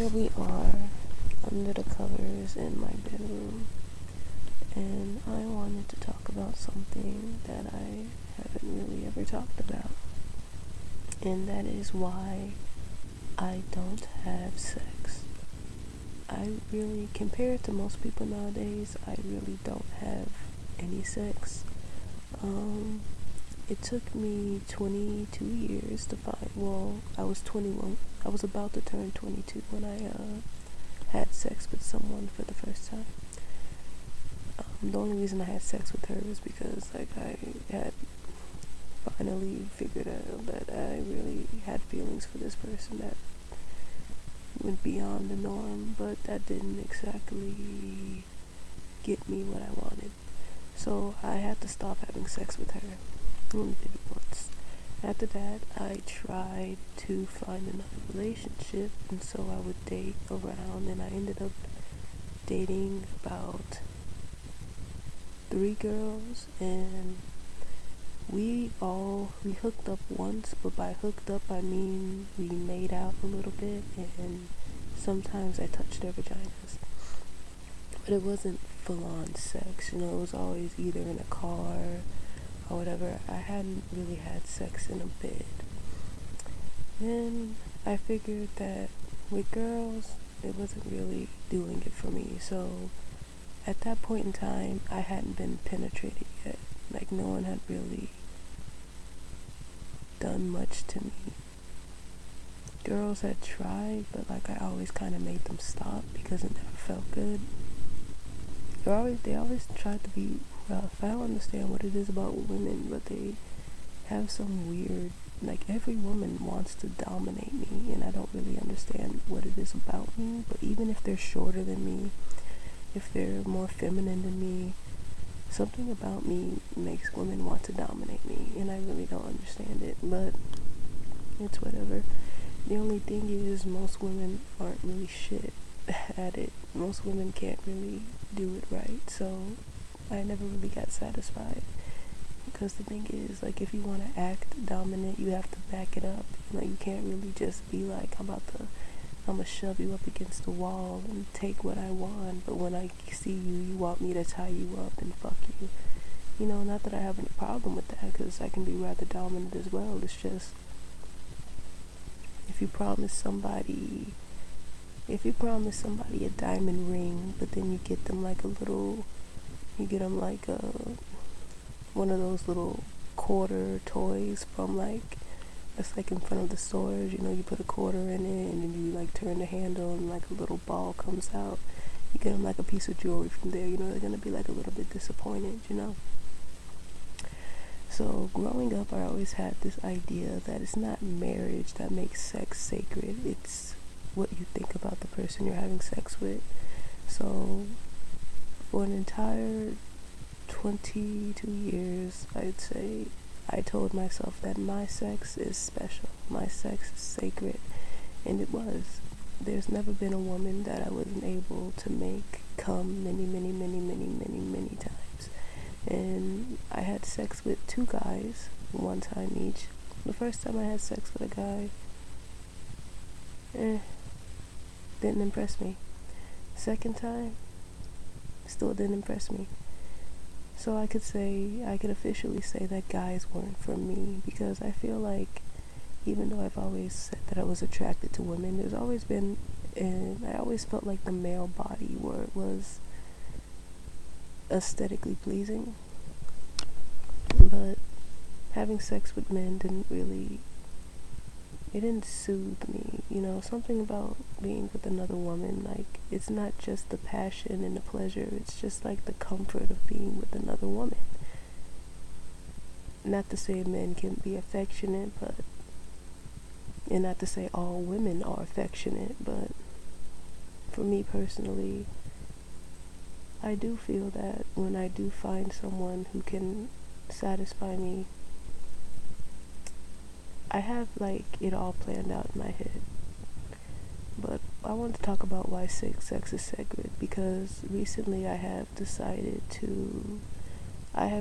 here we are under the covers in my bedroom, and I wanted to talk about something that I haven't really ever talked about, and that is why I don't have sex. I really, compared to most people nowadays, I really don't have any sex. It took me 22 years to find, well, I was 21, I was about to turn 22 when I had sex with someone for the first time. The only reason I had sex with her was because I had finally figured out that I really had feelings for this person that went beyond the norm, but that didn't exactly get me what I wanted. So I had to stop having sex with her. I only did it once. After that, I tried to find another relationship, and so I would date around, and I ended up dating about 3 girls, and we hooked up once, but by hooked up I mean we made out a little bit, and sometimes I touched their vaginas. But it wasn't full-on sex, it was always either in a car or whatever. I hadn't really had sex in a bed. Then I figured that with girls, it wasn't really doing it for me. So at that point in time, I hadn't been penetrated yet. Like, no one had really done much to me. Girls had tried, but like I always kind of made them stop because it never felt good. They always tried to be rough. I don't understand what it is about women, but they have some weird, like, every woman wants to dominate me, and I don't really understand what it is about me. But even if they're shorter than me, if they're more feminine than me, something about me makes women want to dominate me, and I really don't understand it, but it's whatever. The only thing is, most women aren't really shit at it. Most women can't really do it right, so I never really got satisfied. Because the thing is, like, if you want to act dominant, you have to back it up. You can't really just be like, I'm gonna shove you up against the wall and take what I want, but when I see you, you want me to tie you up and fuck you. Not that I have any problem with that, because I can be rather dominant as well. It's just, if you promise somebody a diamond ring, but then you get them like one of those little quarter toys from that's like in front of the stores, you put a quarter in it and then you like turn the handle and like a little ball comes out. You get them like a piece of jewelry from there, they're gonna be like a little bit disappointed. So growing up, I always had this idea that it's not marriage that makes sex sacred, it's what you think about the person you're having sex with. So for an entire 22 years, I'd say, I told myself that my sex is special, my sex is sacred, and it was. There's never been a woman that I wasn't able to make come many, many, many, many, many, many times. And I had sex with 2 guys, one time each. The first time I had sex with a guy, didn't impress me. Second time, still didn't impress me. So I could officially say that guys weren't for me, because I feel like, even though I've always said that I was attracted to women, there's always been, and I always felt like the male body where it was aesthetically pleasing, but having sex with men it didn't soothe me. Something about being with another woman, like, it's not just the passion and the pleasure, it's just like the comfort of being with another woman. Not to say men can be affectionate, and not to say all women are affectionate, but for me personally, I do feel that when I do find someone who can satisfy me, I have like it all planned out in my head. But I want to talk about why sex is sacred, because recently I have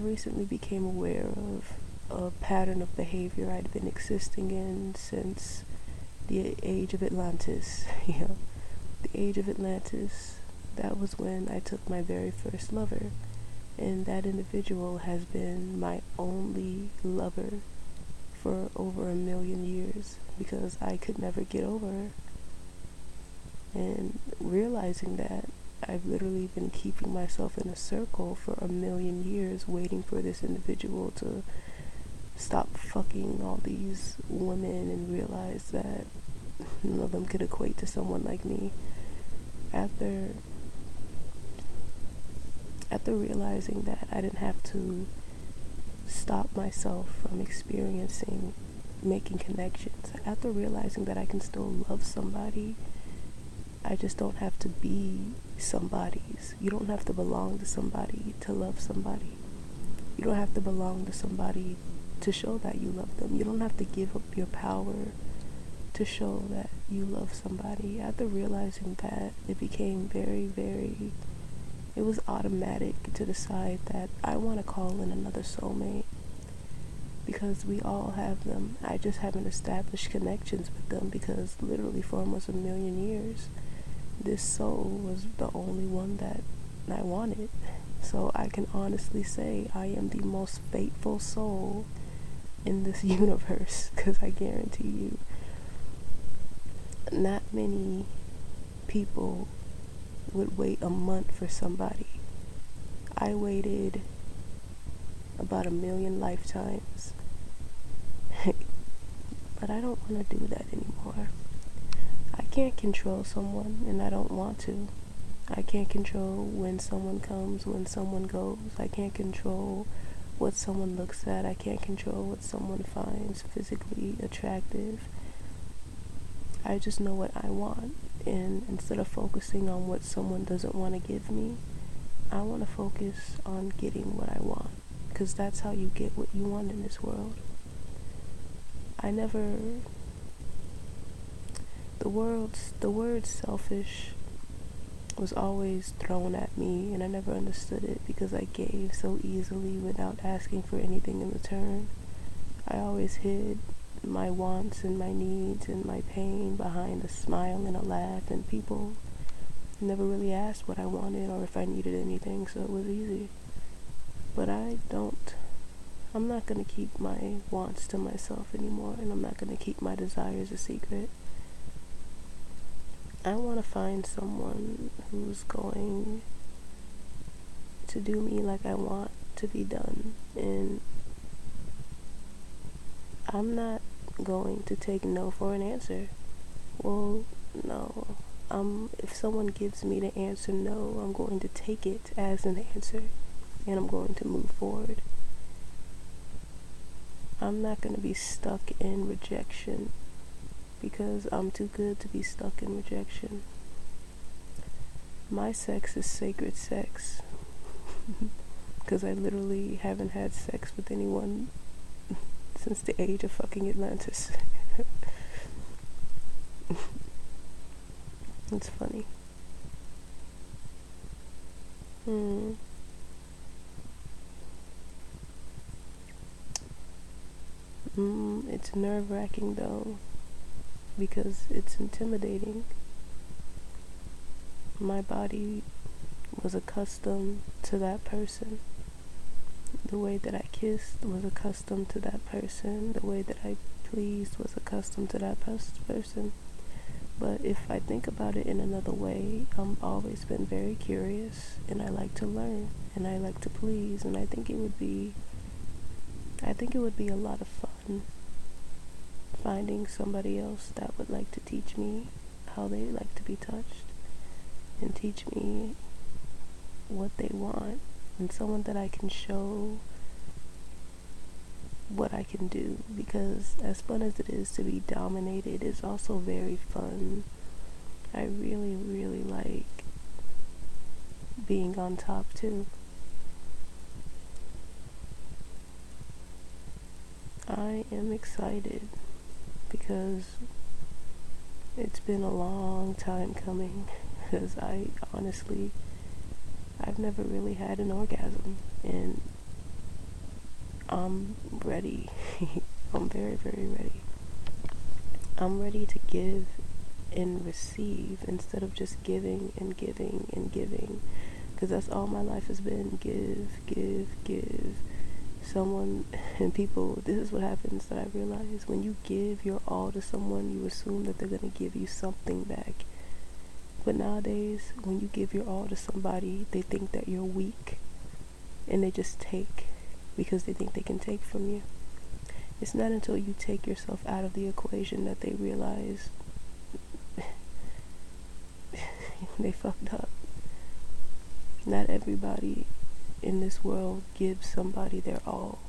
recently became aware of a pattern of behavior I'd been existing in since the age of Atlantis, the age of Atlantis, that was when I took my very first lover. And that individual has been my only lover for over 1,000,000 years because I could never get over her. And realizing that, I've literally been keeping myself in a circle for 1,000,000 years waiting for this individual to stop fucking all these women and realize that none of them could equate to someone like me. After realizing that I didn't have to stop myself from experiencing making connections, after realizing that I can still love somebody, I just don't have to be somebody's. You don't have to belong to somebody to love somebody. You don't have to belong to somebody to show that you love them. You don't have to give up your power to show that you love somebody. After realizing that, it became it was automatic to decide that I want to call in another soulmate, because we all have them. I just haven't established connections with them because literally for almost 1,000,000 years, this soul was the only one that I wanted. So I can honestly say I am the most faithful soul in this universe, because I guarantee you, not many people would wait a month for somebody. I waited about 1,000,000 lifetimes. But I don't want to do that anymore. I can't control someone, and I don't want to. I can't control when someone comes, when someone goes. I can't control what someone looks at. I can't control what someone finds physically attractive. I just know what I want, and instead of focusing on what someone doesn't want to give me, I want to focus on getting what I want, because that's how you get what you want in this world. The word selfish was always thrown at me, and I never understood it because I gave so easily without asking for anything in return. I always hid my wants and my needs and my pain behind a smile and a laugh, and people never really asked what I wanted or if I needed anything, so it was easy. But I'm not going to keep my wants to myself anymore, and I'm not going to keep my desires a secret. I want to find someone who's going to do me like I want to be done, and I'm not going to take no for an answer. Well, no. If someone gives me the answer no, I'm going to take it as an answer, and I'm going to move forward. I'm not going to be stuck in rejection, because I'm too good to be stuck in rejection. My sex is sacred sex, because I literally haven't had sex with anyone since the age of fucking Atlantis. It's funny. It's nerve-wracking though, because it's intimidating. My body was accustomed to that person. The way that I kissed was accustomed to that person. The way that I pleased was accustomed to that person. But if I think about it in another way, I've always been very curious, and I like to learn, and I like to please, and I think it would be a lot of fun finding somebody else that would like to teach me how they like to be touched, and teach me what they want, and someone that I can show what I can do, because as fun as it is to be dominated, it's also very fun. I really, really like being on top too. I am excited because it's been a long time coming, because I've never really had an orgasm, and I'm ready. I'm very, very ready. I'm ready to give and receive instead of just giving and giving and giving. Because that's all my life has been: give, give, give. Someone and people, this is what happens that I realize: when you give your all to someone, you assume that they're going to give you something back. But nowadays, when you give your all to somebody, they think that you're weak, and they just take because they think they can take from you. It's not until you take yourself out of the equation that they realize they fucked up. Not everybody in this world gives somebody their all.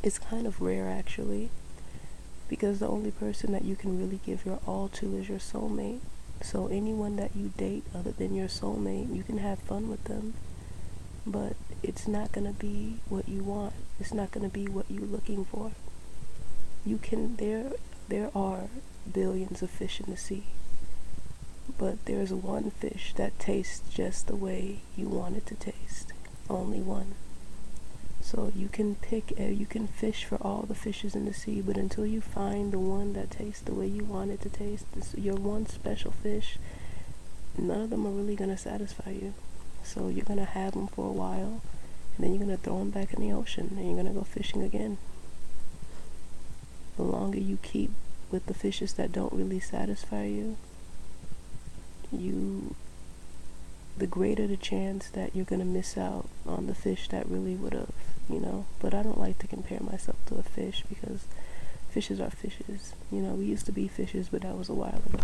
It's kind of rare, actually, because the only person that you can really give your all to is your soulmate. So anyone that you date other than your soulmate, you can have fun with them, but it's not going to be what you want. It's not going to be what you're looking for. There are billions of fish in the sea, but there's one fish that tastes just the way you want it to taste. Only one. So you can fish for all the fishes in the sea, but until you find the one that tastes the way you want it to taste, your one special fish, none of them are really going to satisfy you. So you're going to have them for a while, and then you're going to throw them back in the ocean, and you're going to go fishing again. The longer you keep with the fishes that don't really satisfy you, the greater the chance that you're going to miss out on the fish that really would have, But I don't like to compare myself to a fish, because fishes are fishes. We used to be fishes, but that was a while ago.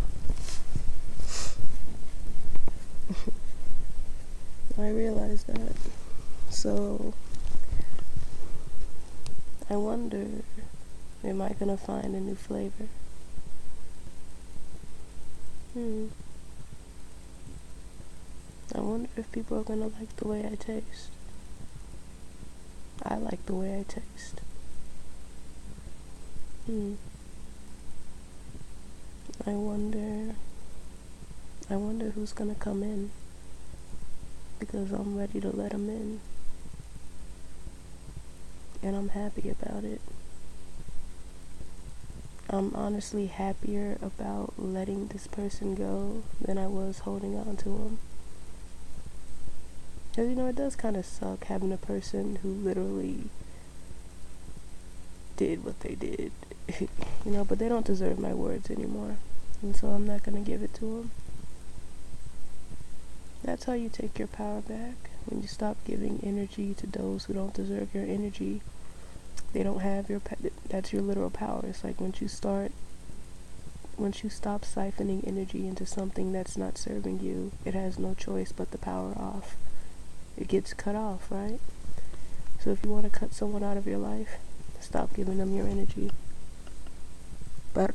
I realized that. So I wonder, am I going to find a new flavor? I wonder if people are going to like the way I taste. I like the way I taste. I wonder who's going to come in, because I'm ready to let them in. And I'm happy about it. I'm honestly happier about letting this person go than I was holding on to him. Because, it does kind of suck having a person who literally did what they did, but they don't deserve my words anymore. And so I'm not going to give it to them. That's how you take your power back. When you stop giving energy to those who don't deserve your energy, they don't have that's your literal power. It's like once you stop siphoning energy into something that's not serving you, it has no choice but the power off. It gets cut off, right? So if you want to cut someone out of your life, stop giving them your energy. But